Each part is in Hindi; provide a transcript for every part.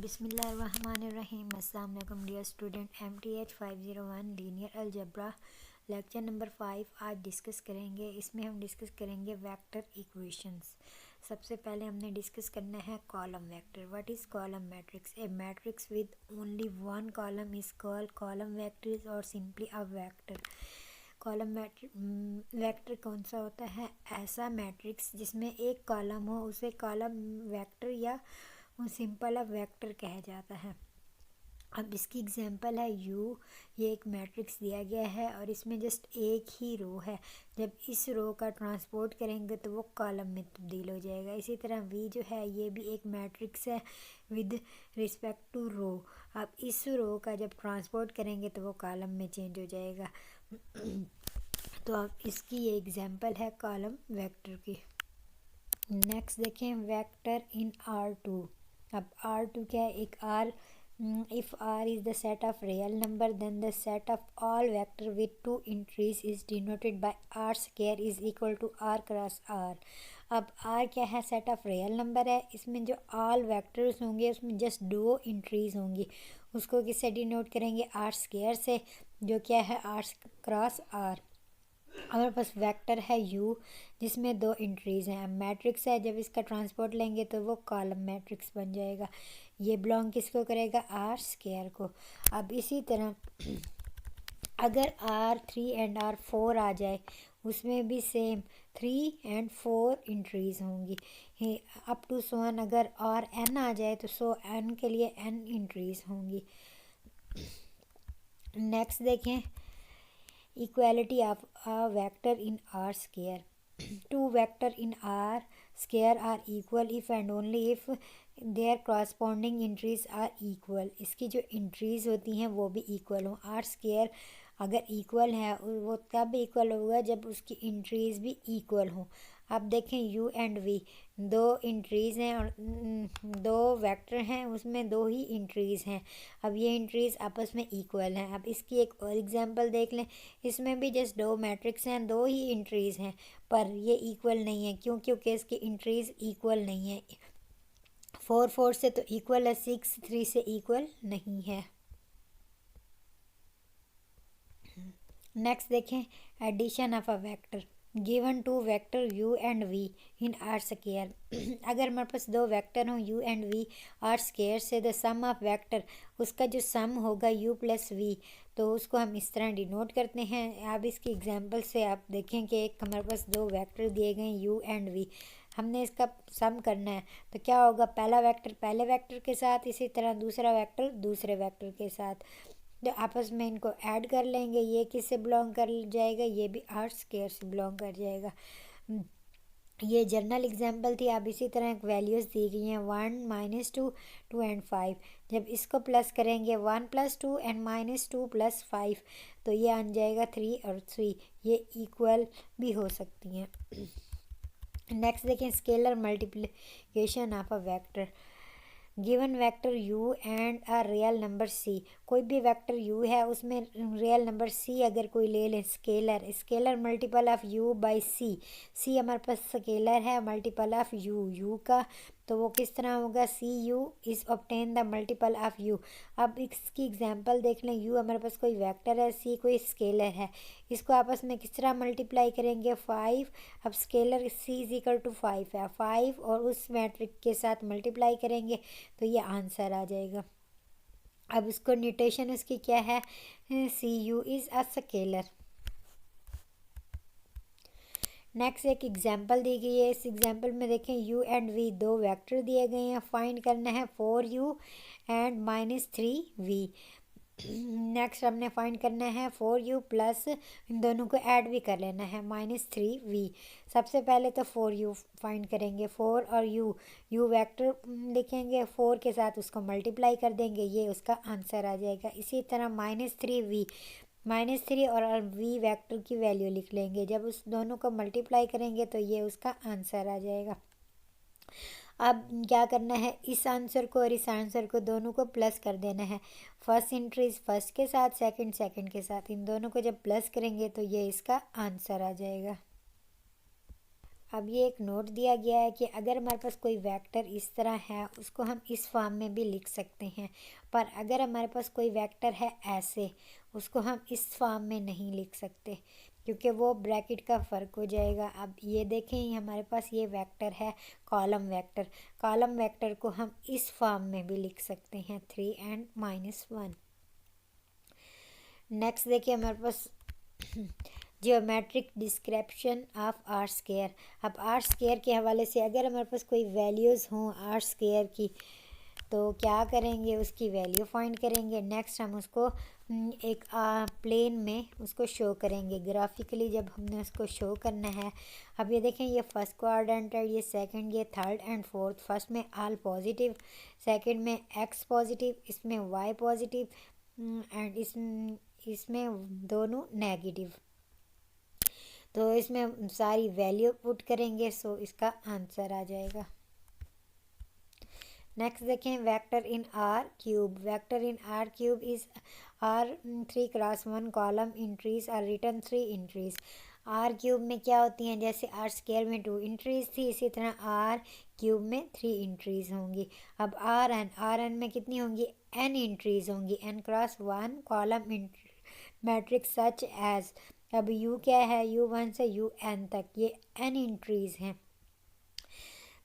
बिस्मिल्लाहिर्रहमानिर्रहीम। अस्सलाम वालेकुम dear student. MTH 501 linear algebra lecture number 5 आज डिस्कस करेंगे। इसमें हम डिस्कस करेंगे वेक्टर इक्वेशंस। सबसे पहले हमने डिस्कस करना है column vector. What is column matrix? A matrix with only one column is called column vector और simply a vector. Column vector कौन सा होता है? ऐसा मैट्रिक्स जिसमें एक कॉलम हो उसे कॉलम वेक्टर या सिंपल अ वेक्टर कहा जाता है। अब इसकी एग्जांपल है यू। ये एक मैट्रिक्स दिया गया है और इसमें जस्ट एक ही रो है। जब इस रो का ट्रांसपोर्ट करेंगे तो वो कॉलम में तब्दील हो जाएगा। इसी तरह वी जो है ये भी एक मैट्रिक्स है विद रिस्पेक्ट टू रो। अब इस रो का जब ट्रांसपोर्ट करेंगे तो वो कॉलम में चेंज हो जाएगा। तो अब इसकी ये एग्जांपल है कॉलम वेक्टर की। नेक्स्ट देखें वेक्टर इन R2। अब R2 क्या है? एक R, if R is the set of real number then the set of all vector with two entries is denoted by R square is equal to R cross R। अब R क्या है? सेट ऑफ रियल नंबर है। इसमें जो ऑल वेक्टर्स होंगे उसमें जस्ट दो इंट्रीज होंगी। उसको किससे डिनोट करेंगे? R स्क्वायर से, जो क्या है? R cross R। हमारे पास वेक्टर है U जिसमें दो इंट्रीज हैं। मैट्रिक्स है, जब इसका ट्रांसपोर्ट लेंगे तो वो कॉलम मैट्रिक्स बन जाएगा। ये बिलोंग किसको करेगा? R स्क्वायर को। अब इसी तरह अगर R3 एंड R4 आ जाए उसमें भी सेम 3 एंड 4 इंट्रीज होंगी। अप टू सो n अगर और n आ जाए तो सो n के लिए n इंट्रीज होंगी। नेक्स्ट देखें equality of a vector in R square. Two vector in R square are equal if and only if their corresponding entries are equal। इसकी जो entries होती हैं वो भी equal हों। R square अगर equal है वो तब equal होगा जब उसकी entries भी equal हों। अब देखें U एंड V दो इंट्रीज़ हैं और दो वेक्टर हैं, उसमें दो ही इंट्रीज़ हैं। अब ये इंट्रीज़ आपस में इक्वल हैं। अब इसकी एक और एग्जांपल देख लें। इसमें भी जस्ट दो मैट्रिक्स हैं, दो ही इंट्रीज़ हैं, पर ये इक्वल नहीं है। क्यों? क्योंकि इसकी इंट्रीज़ इक्वल नहीं है। 4 4 से तो इक्वल है, 6 3 से इक्वल नहीं है। नेक्स्ट देखें addition of a vector. Given two vector u and v in R square. अगर हमारे पास दो वेक्टर हों u and v R square से द सम ऑफ वेक्टर, उसका जो सम होगा u प्लस v, तो उसको हम इस तरह डिनोट करते हैं। अब इसकी एग्जांपल से आप देखें कि एक हमारे पास दो वेक्टर दिए गए u एंड v, हमने इसका सम करना है तो क्या होगा? पहला वेक्टर पहले वेक्टर के साथ, इसी तरह दूसरा वेक्टर दूसरे वेक्टर के साथ, तो आपस में इनको ऐड कर लेंगे। ये किससे बिलोंग कर जाएगा? ये भी R स्क्वायर से बिलोंग कर जाएगा। ये जनरल एग्जांपल थी। अब इसी तरह एक वैल्यूज़ दी गई हैं 1 -2 2 एंड 5। जब इसको प्लस करेंगे 1 + 2 एंड -2 + 5 तो ये आ जाएगा 3 और 3। ये इक्वल भी हो सकती हैं। नेक्स्ट देखें scalar multiplication of a vector. Given vector u and a real number c। कोई भी वेक्टर u है उसमें रियल नंबर c अगर कोई ले लें, scalar multiple of u by c हमारे पास स्केलर है मल्टीपल ऑफ u का, तो वो किस तरह होगा? cu is obtain the multiple of u। अब इसकी एग्जांपल देख लें। u हमारे पास कोई वेक्टर है, c कोई स्केलर है, इसको आपस में किस तरह मल्टीप्लाई करेंगे? 5। अब scalar c is equal to 5 है, 5 और उस मैट्रिक्स के साथ मल्टीप्लाई करेंगे तो ये आंसर आ जाएगा। अब इसको नोटेशन इसकी क्या है? cu is a scalar. Next एक एग्जांपल दी गई है। इस एग्जांपल में देखें u एंड v दो वेक्टर दिए गए हैं। फाइंड करना है 4u एंड -3v। नेक्स्ट हमने फाइंड करना है 4u प्लस इन दोनों को ऐड भी कर लेना है -3v। सबसे पहले तो 4u फाइंड करेंगे। 4 और u वेक्टर लिखेंगे, 4 के साथ उसको मल्टीप्लाई कर देंगे, ये उसका आंसर आ जाएगा। इसी तरह -3v, -3 और v वेक्टर की वैल्यू लिख लेंगे। जब उस दोनों को मल्टीप्लाई करेंगे तो ये उसका आंसर आ जाएगा। अब क्या करना है? इस आंसर को और इस आंसर को दोनों को प्लस कर देना है। फर्स्ट इंट्रीज फर्स्ट के साथ, सेकंड के साथ, इन दोनों को जब प्लस करेंगे तो ये इसका आंसर आ जाएगा। अब ये एक नोट दिया गया है कि अगर हमारे पास कोई वेक्टर इस तरह है उसको हम इस फॉर्म में भी लिख सकते हैं, पर अगर हमारे पास कोई वेक्टर है ऐसे, उसको हम इस फॉर्म में नहीं लिख सकते क्योंकि वो ब्रैकेट का फ़र्क हो जाएगा। अब ये देखें हमारे पास ये वेक्टर है कॉलम वेक्टर, कॉलम वेक्टर को हम इस फॉर्म में भी लिख सकते हैं 3 and -1। नेक्स्ट देखिए हमारे पास geometric description of R square. अब आर स्क्वायर के हवाले से अगर हमारे पास कोई वैल्यूज़ हों आर स्क्वायर की तो क्या करेंगे, उसकी वैल्यू फाइंड करेंगे। नेक्स्ट हम उसको एक प्लेन में उसको शो करेंगे ग्राफिकली। जब हमने उसको शो करना है, अब ये देखें ये फर्स्ट क्वाड्रेंट है, ये सेकंड, ये थर्ड एंड फोर्थ। फर्स्ट में ऑल पॉजिटिव, सेकंड में एक्स पॉजिटिव, इसमें वाई पॉजिटिव एंड इसमें दोनों नेगेटिव। तो इसमें सारी वैल्यू पुट करेंगे सो इसका आंसर आ जाएगा। नेक्स्ट देखें vector in R cube. Vector in R cube is R 3x1 column entries are written 3 entries. R cube में क्या होती हैं, जैसे आर स्क्वायर में 2 इंट्रीज थी, इसी तरह आर क्यूब में 3 इंट्रीज होंगी। अब आर एन में कितनी होंगी, n इंट्रीज होंगी, n×1 column matrix such as. अब u क्या है, u1 से un तक ये n इंट्रीज हैं।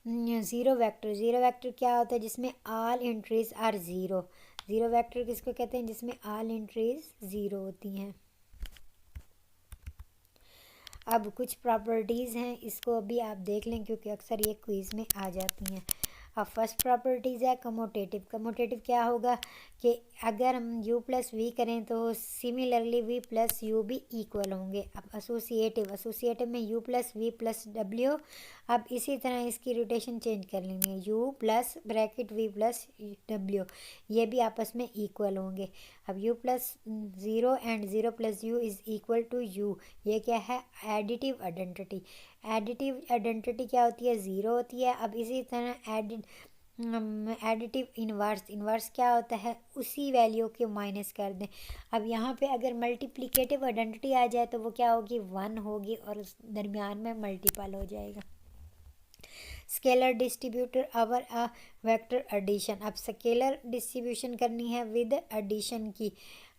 ज़ीरो वेक्टर क्या होता है, जिसमें all entries are zero. Zero vector किसको कहते हैं, जिसमें ऑल एंट्रीज ज़ीरो होती हैं। अब कुछ प्रॉपर्टीज़ हैं, इसको अभी आप देख लें क्योंकि अक्सर ये क्विज़ में आ जाती हैं। अब फर्स्ट प्रॉपर्टीज़ है कमोटेटिव। कमोटेटिव क्या होगा कि अगर हम u प्लस वी करें तो सिमिलरली v प्लस यू भी इक्वल होंगे। अब एसोसिएटिव में u plus V plus W. अब इसी तरह इसकी रोटेशन चेंज कर लेंगे, u plus bracket V plus W, ये भी आपस में इक्वल होंगे। अब u plus 0 and 0 plus U is equal to U, ये क्या है, एडिटिव आइडेंटिटी। एडिटिव आइडेंटिटी क्या होती है, ज़ीरो होती है। अब इसी तरह एडिटिव इन्वर्स क्या होता है, उसी वैल्यू के माइनस कर दें। अब यहाँ पे अगर मल्टीप्लिकेटिव आइडेंटिटी आ जाए तो वो क्या होगी, 1 होगी और उस दरमियान में मल्टीपल हो जाएगा। Scalar distributor over a vector addition. अब स्केलर डिस्ट्रीब्यूशन करनी है विद एडिशन की।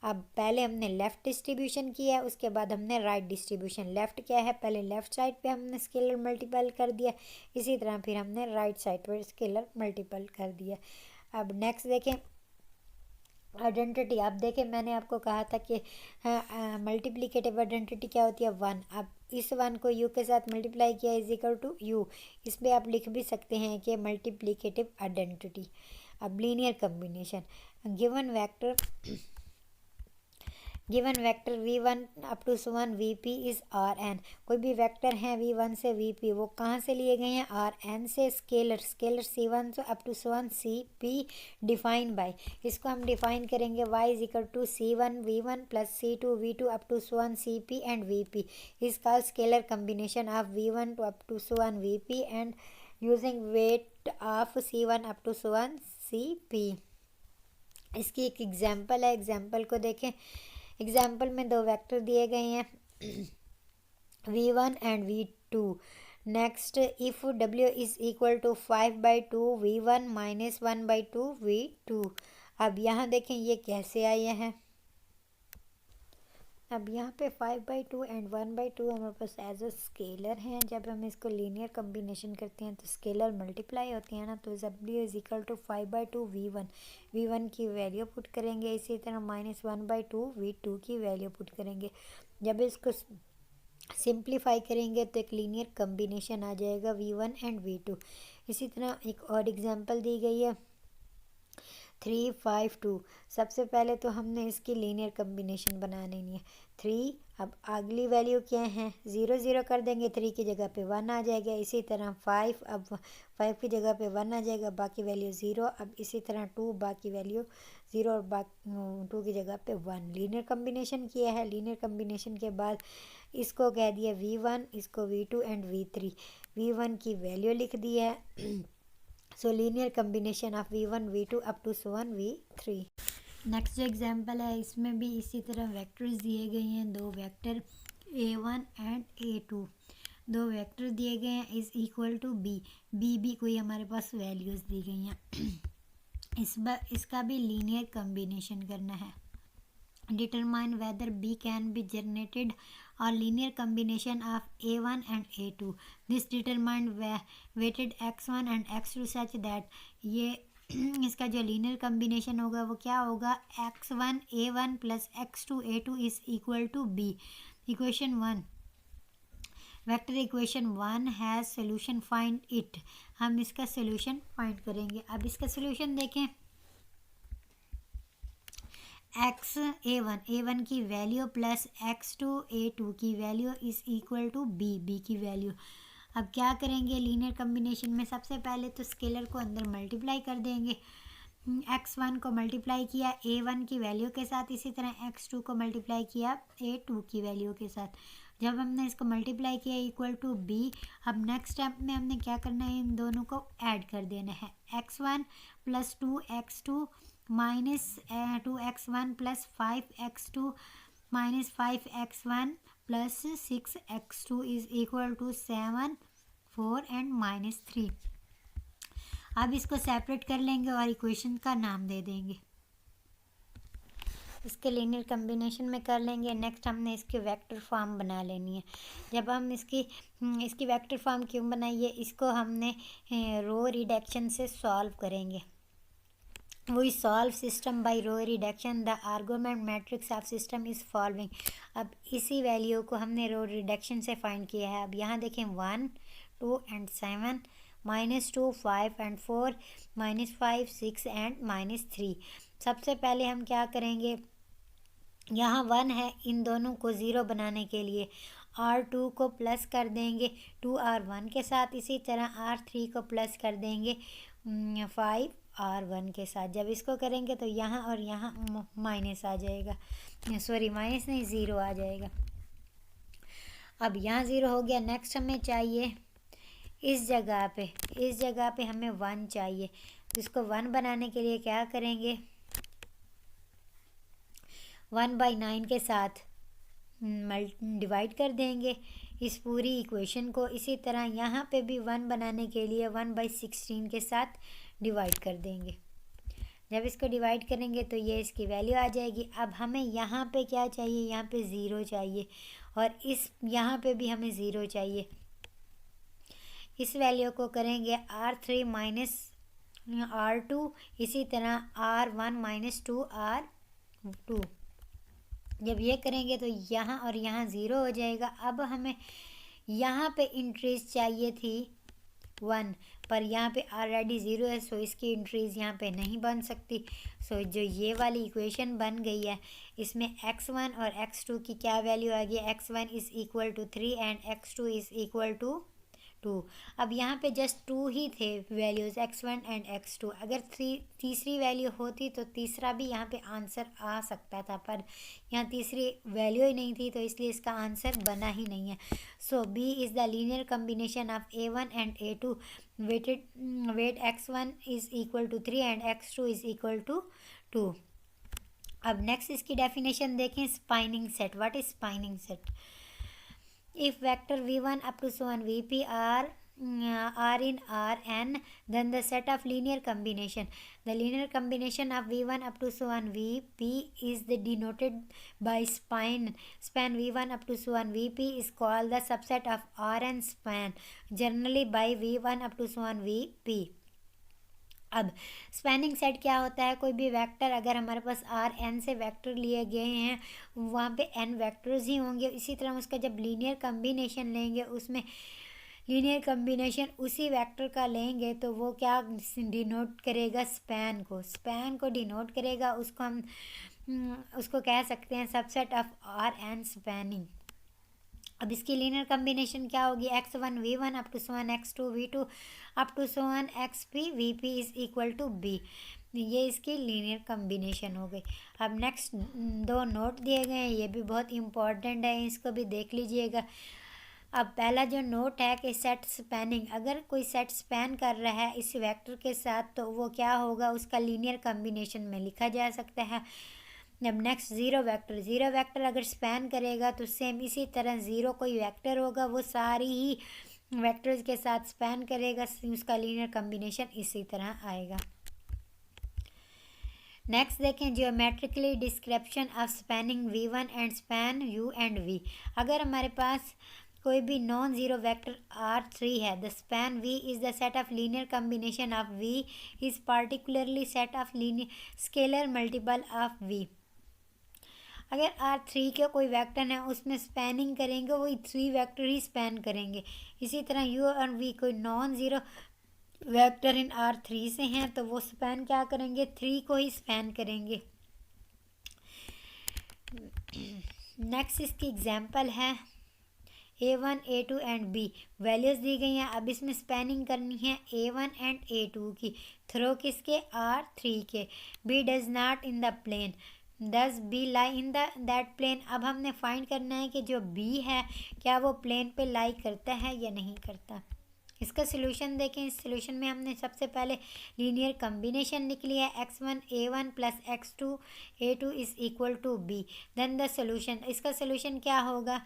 अब पहले हमने लेफ़्ट डिस्ट्रीब्यूशन किया है, उसके बाद हमने राइट डिस्ट्रीब्यूशन। लेफ़्ट क्या है, पहले लेफ़्ट साइड पे हमने स्केलर मल्टीपल कर दिया, इसी तरह फिर हमने राइट साइड पर स्केलर मल्टीपल कर दिया। अब नेक्स्ट देखें आइडेंटिटी। आप देखें मैंने आपको कहा था कि मल्टीप्लिकेटिव आइडेंटिटी क्या होती है, 1। अब इस 1 को u के साथ मल्टीप्लाई किया इज इक्वल टू u। इस पर आप लिख भी सकते हैं कि मल्टीप्लिकेटिव आइडेंटिटी। अब linear combination. Given vector v1 up to one vp is rn। कोई भी वेक्टर हैं v1 से vp, वो कहाँ से लिए गए हैं, rn से। स्केलर c1 से up to one cp define by, इसको हम डिफाइन करेंगे y is equal to c1 v1 plus c2 v2 up to one cp and vp is called scalar combination of v1 two up to one vp and using weight of c1 up to one cp। इसकी एक एग्जाम्पल है, एग्जाम्पल को देखें। एग्जाम्पल में दो वेक्टर दिए गए हैं v1 and v2। Next if w is equal to 5/2 v1 minus 1/2 v2। अब यहाँ देखें ये कैसे आए हैं। अब यहाँ पे 5/2 एंड 1/2 हमारे पास एज अ स्केलर हैं। जब हम इसको लीनियर कम्बिनेशन करते हैं तो स्केलर मल्टीप्लाई होती है ना, तो w is equal to 5/2 v1 की वैल्यू पुट करेंगे, इसी तरह माइनस 1/2 v2 की वैल्यू पुट करेंगे। जब इसको सिंप्लीफाई करेंगे तो एक लीनियर कम्बिनेशन आ जाएगा v1 एंड v2। इसी तरह एक और एग्जांपल दी गई है 3 5 2। सबसे पहले तो हमने इसकी लीनियर कम्बिनेशन बना लेनी है 3। अब अगली वैल्यू क्या है, 0 0 कर देंगे, 3 की जगह पे 1 आ जाएगा। इसी तरह 5, अब 5 की जगह पे 1 आ जाएगा, बाकी वैल्यू 0। अब इसी तरह 2, बाकी वैल्यू 0 और 2 की जगह पे 1। लीनियर कम्बिनेशन किया है। लीनियर कम्बिनेशन के बाद इसको कह दिया v1, इसको v2 एंड v3। v1 की वैल्यू लिख दी है so linear combination of v1 v2 up to one v3। Next जो एग्जांपल है इसमें भी इसी तरह वेक्टर्स दिए गए हैं, दो वेक्टर a1 एंड a2। दो वेक्टर दिए गए हैं is equal to B, B भी कोई हमारे पास वैल्यूज़ दी गई हैं। इसका भी लीनियर कम्बिनेशन करना है। Determine whether b can be generated और linear combination of a1 and a2। This determine weighted x1 and x2 such that, ये इसका जो लीनियर कम्बिनेशन होगा वो क्या होगा, x1 a1 plus x2 a2 is equal to b। Equation 1, vector equation 1 has solution, find it. हम इसका सोल्यूशन फाइंड करेंगे। अब इसका सोल्यूशन देखें, एक्स ए वन की वैल्यू प्लस x2 a2 की value is equal to B की वैल्यू। अब क्या करेंगे, लीनियर कम्बिनेशन में सबसे पहले तो स्केलर को अंदर मल्टीप्लाई कर देंगे। x1 को मल्टीप्लाई किया a1 की वैल्यू के साथ, इसी तरह x2 को मल्टीप्लाई किया a2 की वैल्यू के साथ। जब हमने इसको मल्टीप्लाई किया इक्वल टू b, अब नेक्स्ट स्टेप में हमने क्या करना है, इन दोनों को ऐड कर देना है। x1 plus 2x2 minus 2x1 plus 5x2 minus 5x1 plus 6x2 is equal to 7, 4 and minus 3। अब इसको सेपरेट कर लेंगे और इक्वेशन का नाम दे देंगे। इसके लीनियर कम्बिनेशन में कर लेंगे। नेक्स्ट हमने इसकी वेक्टर फॉर्म बना लेनी है। जब हम इसकी वेक्टर फॉर्म क्यों बनाइए, इसको हमने रो रिडक्शन से सॉल्व करेंगे। We solve system by row reduction. The argument matrix of system is following. अब इसी वैल्यू को हमने रो रिडक्शन से फाइंड किया है। अब यहाँ देखें 1, 2 एंड 7, -2, 5 एंड 4, -5, 6 एंड -3। सबसे पहले हम क्या करेंगे, यहाँ 1 है, इन दोनों को ज़ीरो बनाने के लिए R2 को प्लस कर देंगे 2R1 के साथ, इसी तरह R3 को प्लस कर देंगे 5R1 के साथ। जब इसको करेंगे तो यहाँ और यहाँ माइनस आ जाएगा, सॉरी माइनस नहीं, ज़ीरो आ जाएगा। अब यहाँ ज़ीरो हो गया। नेक्स्ट हमें चाहिए इस जगह पे हमें 1 चाहिए। तो इसको 1 बनाने के लिए क्या करेंगे, 1/9 के साथ डिवाइड कर देंगे इस पूरी इक्वेशन को। इसी तरह यहाँ पे भी 1 बनाने के लिए 1/16 के साथ डिवाइड कर देंगे। जब इसको डिवाइड करेंगे तो ये इसकी वैल्यू आ जाएगी। अब हमें यहाँ पे क्या चाहिए, यहाँ पे ज़ीरो चाहिए और यहाँ पे भी हमें ज़ीरो चाहिए। इस वैल्यू को करेंगे R3 माइनस R2, इसी तरह R1 माइनस 2R2। जब ये करेंगे तो यहाँ और यहाँ ज़ीरो हो जाएगा। अब हमें यहाँ पे इंट्रीज चाहिए थी 1, पर यहाँ पे ऑलरेडी ज़ीरो है, सो इसकी इंट्रीज यहाँ पे नहीं बन सकती। सो जो ये वाली इक्वेशन बन गई है, इसमें x1 और x2 की क्या वैल्यू आ गई, x1 is equal to 3 and x2 is equal to 2। अब यहाँ पे जस्ट 2 ही थे वैल्यूज़, x1 एंड x2। अगर तीसरी वैल्यू होती तो तीसरा भी यहाँ पे आंसर आ सकता था, पर यहाँ तीसरी वैल्यू ही नहीं थी, तो इसलिए इसका आंसर बना ही नहीं है। So b is the linear combination of a1 and a2 weight x1 is equal to 3 and x2 is equal to 2। अब नेक्स्ट इसकी डेफिनेशन देखें, spanning set. What is spanning set? If vector v1 up to so on vp are in Rn, then the set of linear combination. The linear combination of v1 up to so on vp is denoted by span v1 up to so on vp is called the subset of Rn span, generally by v1 up to so on vp. अब स्पैनिंग सेट क्या होता है, कोई भी वेक्टर अगर हमारे पास Rn से वेक्टर लिए गए हैं, वहाँ पे n वेक्टर्स ही होंगे। इसी तरह उसका जब लीनियर कम्बिनेशन लेंगे, उसमें लीनियर कम्बिनेशन उसी वेक्टर का लेंगे तो वो क्या डिनोट करेगा, स्पैन को डिनोट करेगा। उसको हम उसको कह सकते हैं सबसेट ऑफ Rn स्पैनिंग। अब इसकी लीनियर कम्बिनेशन क्या होगी, x1 v1 up to so one x2 v2 up to so one xp vp is equal to b। ये इसकी लीनियर कम्बिनेशन हो गई। अब नेक्स्ट 2 नोट दिए गए हैं, ये भी बहुत इम्पॉर्टेंट है, इसको भी देख लीजिएगा। अब पहला जो नोट है कि सेट स्पैनिंग, अगर कोई सेट स्पैन कर रहा है इस वेक्टर के साथ तो वो क्या होगा, उसका लीनियर कम्बिनेशन में लिखा जा सकता है। अब नेक्स्ट ज़ीरो वेक्टर अगर स्पैन करेगा तो सेम इसी तरह ज़ीरो कोई वेक्टर होगा, वो सारी ही वेक्टर्स के साथ स्पैन करेगा, उसका लीनियर कॉम्बिनेशन इसी तरह आएगा। नेक्स्ट देखें geometrically description of spanning V1 and span U and V। अगर हमारे पास कोई भी नॉन ज़ीरो वेक्टर R3 है, the span V is the set of linear combination of V is particularly set of linear scalar multiple of V। अगर R3 के कोई वेक्टर है उसमें स्पैनिंग करेंगे वही 3 वेक्टर ही स्पैन करेंगे। इसी तरह U और V कोई नॉन ज़ीरो वेक्टर इन R3 से हैं तो वो स्पैन क्या करेंगे, 3 को ही स्पैन करेंगे। नेक्स्ट इसकी एग्जांपल है A1 A2 and B। Values दी गई हैं, अब इसमें स्पैनिंग करनी है A1 एंड A2 की थ्रो किसके, R3 के। B does not in the plane, thus b lie in that plane. अब हमने फाइंड करना है कि जो B है क्या वो प्लेन पे लाई करता है या नहीं करता। इसका सोल्यूशन देखें, इस सोल्यूशन में हमने सबसे पहले लीनियर कॉम्बिनेशन लिख लिया है x1 a1 plus x2 a2 is equal to b। Then the solution, इसका सोल्यूशन क्या होगा,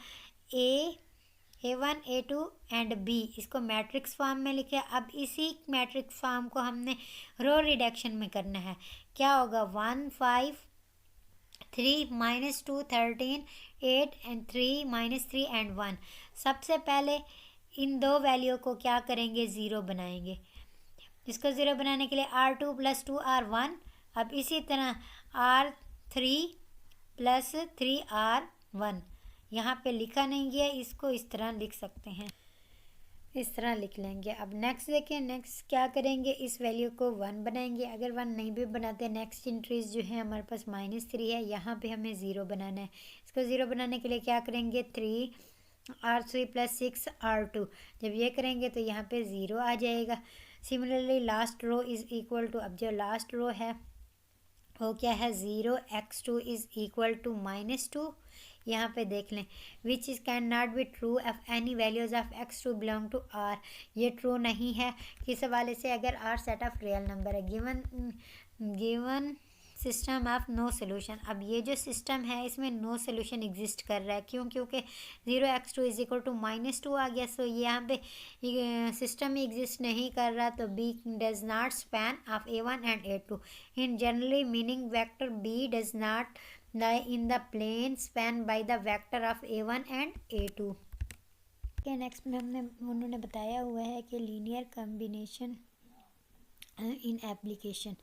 a1 a2 एंड b, इसको मैट्रिक्स फॉर्म में लिखे। अब इसी मैट्रिक्स फॉर्म को हमने रो रिडक्शन में करना है। क्या होगा, 1 5 3 -2 13 8 एंड 3 -3 एंड 1। सबसे पहले इन दो वैल्यू को क्या करेंगे, ज़ीरो बनाएंगे। इसको ज़ीरो बनाने के लिए R2 + 2 R1। अब इसी तरह R3 + 3 R1 यहाँ पे लिखा नहीं है, इसको इस तरह लिख सकते हैं, इस तरह लिख लेंगे। अब नेक्स्ट देखें, नेक्स्ट क्या करेंगे, इस वैल्यू को 1 बनाएंगे। अगर 1 नहीं भी बनाते, नेक्स्ट इंट्रीज जो है हमारे पास -3 है, यहाँ पे हमें ज़ीरो बनाना है। इसको ज़ीरो बनाने के लिए क्या करेंगे, 3 R3 + 6 R2। जब ये करेंगे तो यहाँ पे ज़ीरो आ जाएगा। Similarly last row is equal to, अब जो लास्ट रो है वो क्या है, 0 x2 इज़ इक्वल टू -2। यहाँ पे देख लें, which is can not be true if any values of x2 belong to R। ये ट्रू नहीं है किस हवाले से, अगर R set of real number है। Given system of no solution. अब ये जो सिस्टम है इसमें नो सोल्यूशन एग्जिस्ट कर रहा है, क्यों, क्योंकि 0 x2 इज इक्वल टू -2 आ गया। सो ये यहाँ पे सिस्टम ही एग्जिस्ट नहीं कर रहा, तो B does not span of A1 and A2 in generally meaning vector B does not lie in the plane span by the vector of A1 and A2। के नेक्स्ट में उन्होंने बताया हुआ है कि लीनियर कॉम्बिनेशन इन एप्लीकेशन,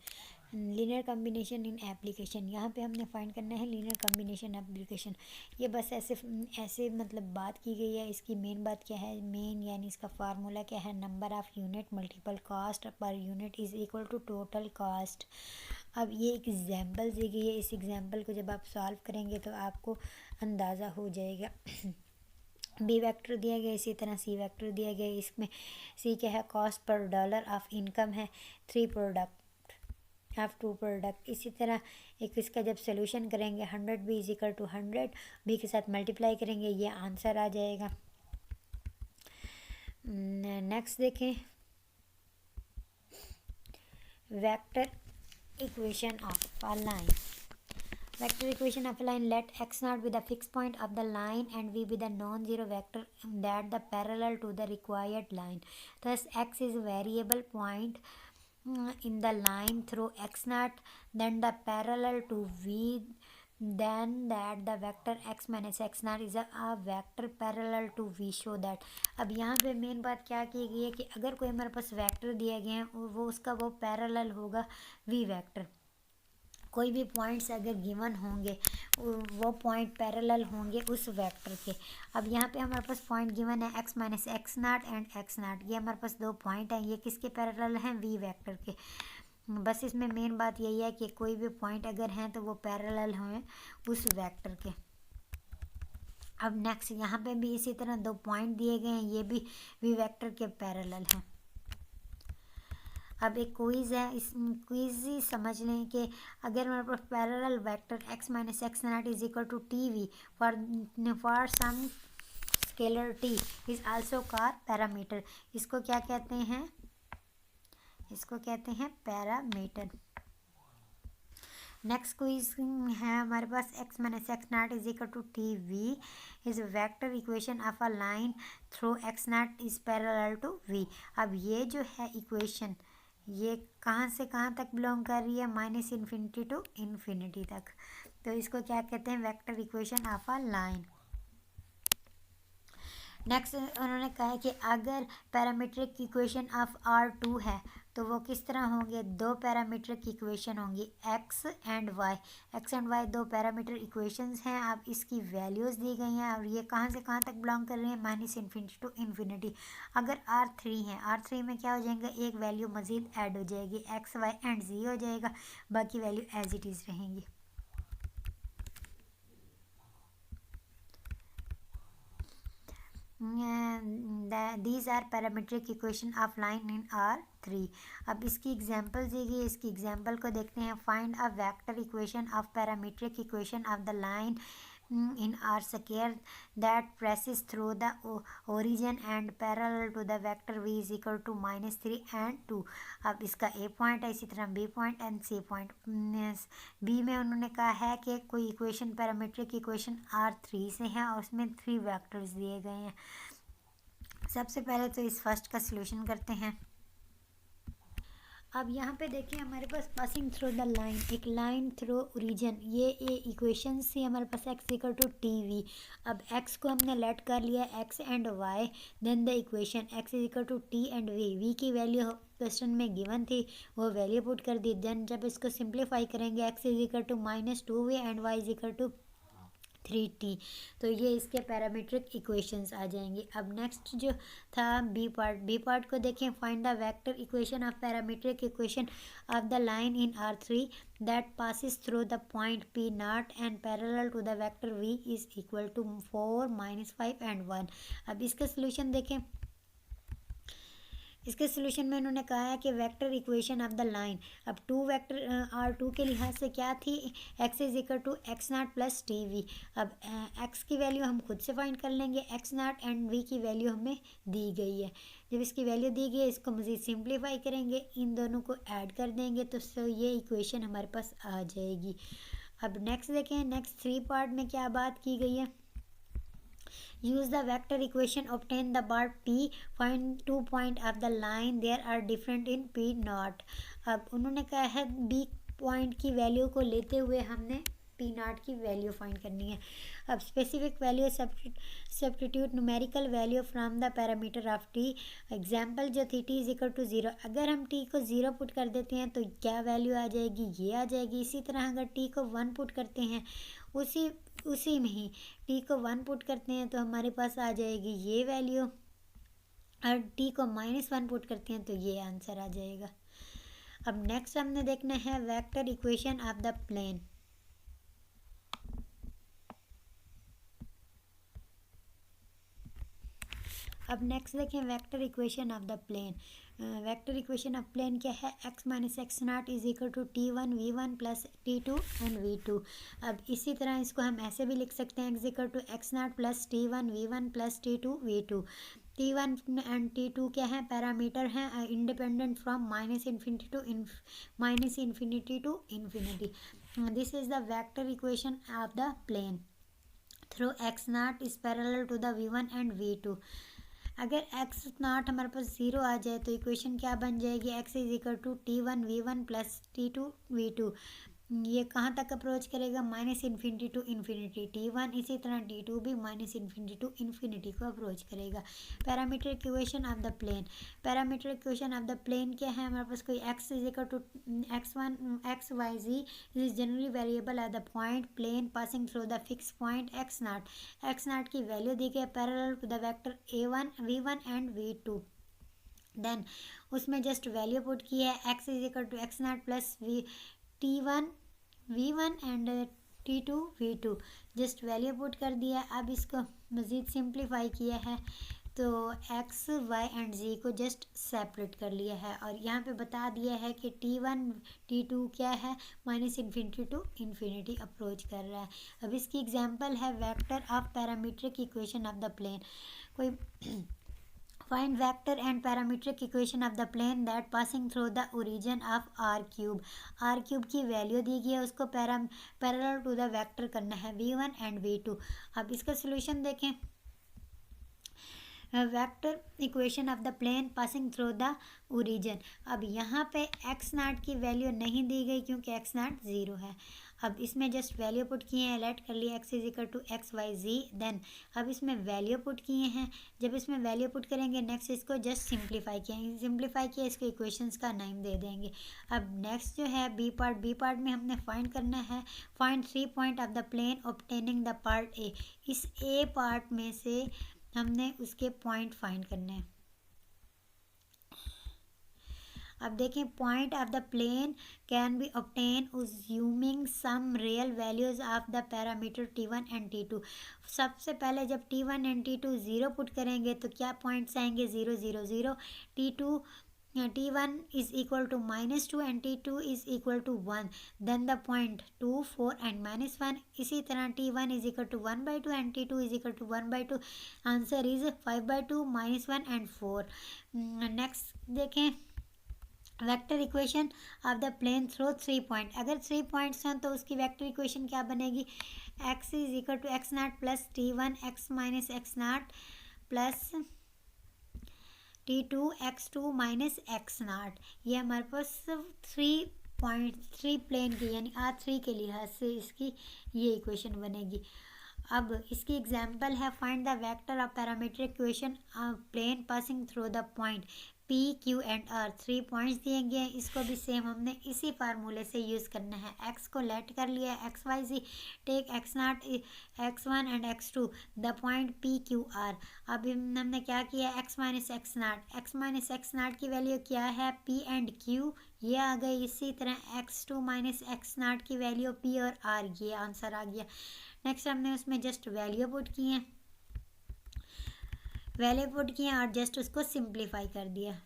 लीनियर कॉम्बिनेशन इन एप्लीकेशन। यहाँ पे हमने फाइंड करना है लीनियर कॉम्बिनेशन एप्लीकेशन। ये बस ऐसे मतलब बात की गई है। इसकी मेन बात क्या है, मेन यानी इसका फार्मूला क्या है, number of unit multiple cost per unit is equal to total cost. अब ये एक एग्जांपल दी गई है, इस एग्जांपल को जब आप सॉल्व करेंगे तो आपको अंदाज़ा हो जाएगा। B वेक्टर दिया गया, इसी तरह C वेक्टर दिया गया। इसमें C क्या है, cost per dollar of income है, 3 प्रोडक्ट ऑफ 2 प्रोडक्ट। इसी तरह एक इसका जब सोल्यूशन करेंगे 100B is equal to 100, B के साथ मल्टीप्लाई करेंगे, ये आंसर आ जाएगा। नेक्स्ट देखें, vector equation of a line। Vector equation of a line, let x0 be the fixed point of the line and v be the non-zero vector that the parallel to the required line. Thus x is a variable point in the line through x0, then the parallel to v, then that the vector x minus x0 is a vector parallel to v, show that। अब यहाँ पे मेन बात क्या की गई है कि अगर कोई हमारे पास वेक्टर दिया गया है वो उसका वो पैरेलल होगा v वेक्टर। कोई भी पॉइंट्स अगर गिवन होंगे वो पॉइंट पैरेलल होंगे उस वेक्टर के। अब यहाँ पे हमारे पास पॉइंट गिवन है x minus x0 and x0, ये हमारे पास दो पॉइंट हैं, ये किसके पैरेलल हैं, v वेक्टर के। बस इसमें मेन बात यही है कि कोई भी पॉइंट अगर हैं तो वो पैरेलल हैं उस वेक्टर के। अब नेक्स्ट यहाँ पे भी इसी तरह दो पॉइंट दिए गए हैं, ये भी v वेक्टर के पैरेलल हैं। अब एक क्विज़ है, इस क्विज़ ही समझ लें कि अगर हमारे पास parallel vector x minus x0 is equal to TV for some scalar t is also called parameter. इसको क्या कहते हैं, इसको कहते हैं पैरामीटर। नेक्स्ट क्विज है हमारे पास x minus x naught is equal to T V is vector equation of a line through x naught is parallel to v। अब ये जो है इक्वेशन ये कहाँ से कहाँ तक बिलोंग कर रही है, माइनस इन्फिनिटी टू इन्फिनिटी तक, तो इसको क्या कहते हैं, vector equation of a line. Next उन्होंने कहा है कि अगर पैरामीट्रिक इक्वेशन ऑफ R2 है तो वो किस तरह होंगे, दो पैरामीट्रिक इक्वेशन होंगी एक्स एंड वाई दो पैरामीटर इक्वेशंस हैं। अब इसकी वैल्यूज़ दी गई हैं और ये कहाँ से कहाँ तक बिलोंग कर रही हैं, माइनस इन्फिनिटी टू इन्फिनिटी। अगर R3 है, R3 में क्या हो जाएगा, एक वैल्यू मज़ीद ऐड हो जाएगी, एक्स वाई एंड जी हो जाएगा, बाकी वैल्यू एज इट इज़ रहेंगी। These are parametric equation of line in R3। अब इसकी एग्जांपल दी गई, इसकी एग्जांपल को देखते हैं। Find a vector equation of parametric equation of the line in R square that passes through the origin and parallel to the vector v is equal to -3 and 2। अब इसका A पॉइंट है, इसी तरह B point and C point. B में उन्होंने कहा है कि कोई इक्वेशन पैरामीट्रिक इक्वेशन R3 से है और उसमें 3 वेक्टर्स दिए गए हैं। सबसे पहले तो इस फर्स्ट का सलूशन करते हैं। अब यहाँ पे देखिए हमारे पास पासिंग थ्रू द लाइन, एक लाइन थ्रू ओरिजिन, ये इक्वेशन से हमारे पास x equal to T V. अब x को हमने लेट कर लिया x and y, then the equation x is equal to T and v की वैल्यू क्वेश्चन में गिवन थी, वो वैल्यू पुट कर दी। देन जब इसको सिंप्लीफाई करेंगे x is equal to -2v and y is equal to 3t, तो ये इसके पैरामीट्रिक इक्वेशंस आ जाएंगे। अब नेक्स्ट जो था बी पार्ट को देखें। Find the vector equation of parametric equation of the line in R3 that passes through the point P naught and parallel to the vector V is equal to 4 -5 and 1। अब इसका सोल्यूशन देखें। इसके सोल्यूशन में उन्होंने कहा है कि vector equation of the line, अब टू वेक्टर R2 के लिहाज से क्या थी, x is equal to x naught plus T V. अब x की वैल्यू हम खुद से फाइंड कर लेंगे, एक्स नाट एंड v की वैल्यू हमें दी गई है। जब इसकी वैल्यू दी गई है इसको मज़ीद सिंप्लीफाई करेंगे, इन दोनों को ऐड कर देंगे तो ये इक्वेशन हमारे पास आ जाएगी। अब नेक्स्ट देखें, नेक्स्ट 3 पार्ट में क्या बात की गई है। Use the vector equation, obtain the bar P, find 2 point of the line, there are different in P naught। अब उन्होंने कहा है B पॉइंट की वैल्यू को लेते हुए हमने P naught की वैल्यू फाइंड करनी है। अब specific value substitute numerical value from the parameter of T। Example जो थी T इज इक्वल टू 0, अगर हम T को 0 पुट कर देते हैं तो क्या वैल्यू आ जाएगी, ये आ जाएगी। इसी तरह अगर T को 1 पुट करते हैं, उसी में ही T को 1 पुट करते हैं तो हमारे पास आ जाएगी ये वैल्यू, और T को -1 पुट करते हैं तो ये आंसर आ जाएगा। अब नेक्स्ट हमने देखना है vector equation of the plane. अब नेक्स्ट देखें vector equation of the plane. Vector equation of plane क्या है, x minus x naught is equal to T1 V1 plus T2 and V2। अब इसी तरह इसको हम ऐसे भी लिख सकते हैं, x equal to x naught plus T1 V1 plus T2 V2। T1 and T2 क्या है, पैरामीटर हैं, independent from minus infinity to infinity. This is the vector equation of the plane through x naught is parallel to the V1 and V2। अगर x नाट हमारे पास 0 आ जाए तो इक्वेशन क्या बन जाएगी, x is equal to T1 V1 plus T2 V2। ये कहाँ तक अप्रोच करेगा, minus infinity to infinity. T1 इसी तरह T2 भी माइनस इन्फिनिटी टू इन्फिनिटी को अप्रोच करेगा। Parameter equation of the plane, parameter equation of the plane क्या है, हमारे पास कोई x is equal to x y z is generally variable at the point plane passing through the fix point x naught की वैल्यू दी गई parallel to the vector A1 V1 and V2। Then उसमें जस्ट वैल्यू पुट की है, x is equal to x naught plus T1 V1 and T2 V2, just value put कर दिया। अब इसको मज़ीद सिंप्लीफाई किया है तो x y एंड z को जस्ट सेपरेट कर लिया है और यहाँ पे बता दिया है कि T1 T2 क्या है, minus infinity to infinity approach कर रहा है। अब इसकी एग्जांपल है vector of parametric equation of the plane. कोई Find vector and parametric equation of the plane that passing through the origin of r cube. r cube की वैल्यू दी गई है, उसको पैरेलल टू द वेक्टर करना है v1 एंड v2. अब इसका सोल्यूशन देखें. Vector equation of the plane passing through the origin. अब यहाँ पे एक्स नाट की वैल्यू नहीं दी गई क्योंकि एक्स नाट ज़ीरो है. अब इसमें जस्ट वैल्यू पुट किए हैं, लेट कर लिया x is equal to x y z. Then अब इसमें वैल्यू पुट किए हैं. जब इसमें वैल्यू पुट करेंगे नेक्स्ट इसको जस्ट सिंप्लीफाई किया इसको इक्वेशंस का नाम दे देंगे. अब नेक्स्ट जो है बी पार्ट में हमने फाइंड करना है. Find 3 point of the plane obtaining the part A. इस ए पार्ट में से हमने उसके पॉइंट फाइंड करने हैं. अब देखें, point of the plane can be obtain assuming some real values of the parameter t1 and t2. सबसे पहले जब t1 and t2 zero put करेंगे तो क्या पॉइंट्स आएंगे? 0 0 0. t1 is equal to -2 and t2 is equal to 1. Then the point 2, 4 and -1. इसी तरह t1 is equal to 1/2 and t2 is equal to 1/2. Answer is 5/2, -1 and 4. Next देखें, vector equation of the plane through 3 point. अगर 3 पॉइंट्स हैं तो उसकी वेक्टर इक्वेशन क्या बनेगी? x is equal to x naught plus t1 x minus x naught plus t2 x2 minus x naught. ये हमारे पास 3 प्लेन की यानी R3 के लिहाज से इसकी ये इक्वेशन बनेगी. अब इसकी एग्जांपल है, find the vector of parametric equation of plane passing through the point P, Q and R. 3 points दिए गए हैं. इसको भी सेम हमने इसी फार्मूले से यूज़ करना है. x को लेट कर लिया है x y z. Take x naught x1 and x2 the point P, Q, R. अब हमने क्या किया? x माइनस एक्स नाट की वैल्यू क्या है? P एंड Q ये आ गई. इसी तरह x2 माइनस एक्स नाट की वैल्यू P और R, ये आंसर आ गया. नेक्स्ट हमने उसमें जस्ट वैल्यू पुट किए और जस्ट उसको सिंप्लीफाई कर दिया.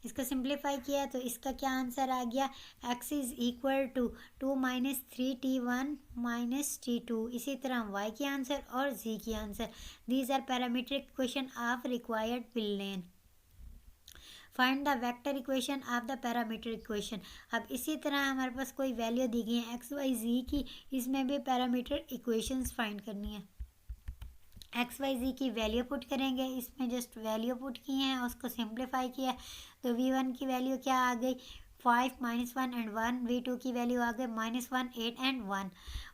इसको सिंप्लीफाई किया तो इसका क्या आंसर आ गया? x is equal to 2 minus 3t1 minus t2. इसी तरह y की आंसर और z की answer. These are parametric equation of required plane. Find the vector equation of the parametric equation. अब इसी तरह हमारे पास कोई वैल्यू दी गई है एक्स वाई जी की. इसमें भी पैरामीट्रिक इक्वेशंस फाइंड करनी है. एक्स वाई जी की वैल्यू पुट करेंगे. इसमें जस्ट वैल्यू पुट किए हैं, उसको सिंप्लीफाई किया तो v1 की वैल्यू क्या आ गई? 5 -1 एंड 1. v2 की वैल्यू आ गई -1 8 and 1.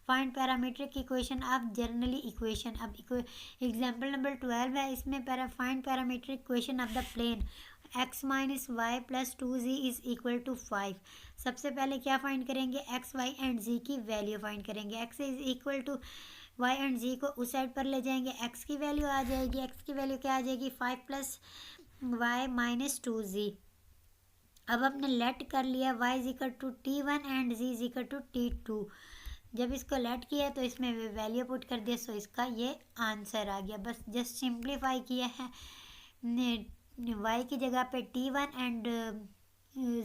Find parametric equation of generally equation. अब एग्जाम्पल नंबर 12 है. इसमें find parametric equation of the plane x minus y plus 2z is equal to 5. सबसे पहले क्या फाइंड करेंगे? x, y एंड z की वैल्यू फाइंड करेंगे. x is equal to y and z को उस साइड पर ले जाएंगे. x की वैल्यू आ जाएगी, x की वैल्यू क्या आ जाएगी? 5 प्लस y माइनस 2z. अब हमने लेट कर लिया y is equal to t1 and z is equal to t2. जब इसको लेट किया तो इसमें वैल्यू पुट कर दिया, सो इसका ये आंसर आ गया. बस जस्ट सिंप्लीफाई किया है. y की जगह पे t1 एंड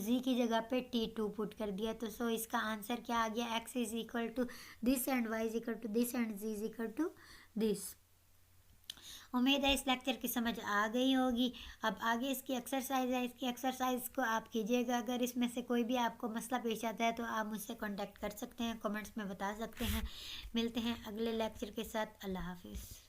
z की जगह पे t2 पुट कर दिया तो सो इसका आंसर क्या आ गया? x is equal to this and y is equal to this and z is equal to this. उम्मीद है इस लेक्चर की समझ आ गई होगी. अब आगे इसकी एक्सरसाइज है, इसकी एक्सरसाइज को आप कीजिएगा. अगर इसमें से कोई भी आपको मसला पेश आता है तो आप मुझसे कांटेक्ट कर सकते हैं, कमेंट्स में बता सकते हैं. मिलते हैं अगले लेक्चर के साथ. अल्लाह हाफिज़.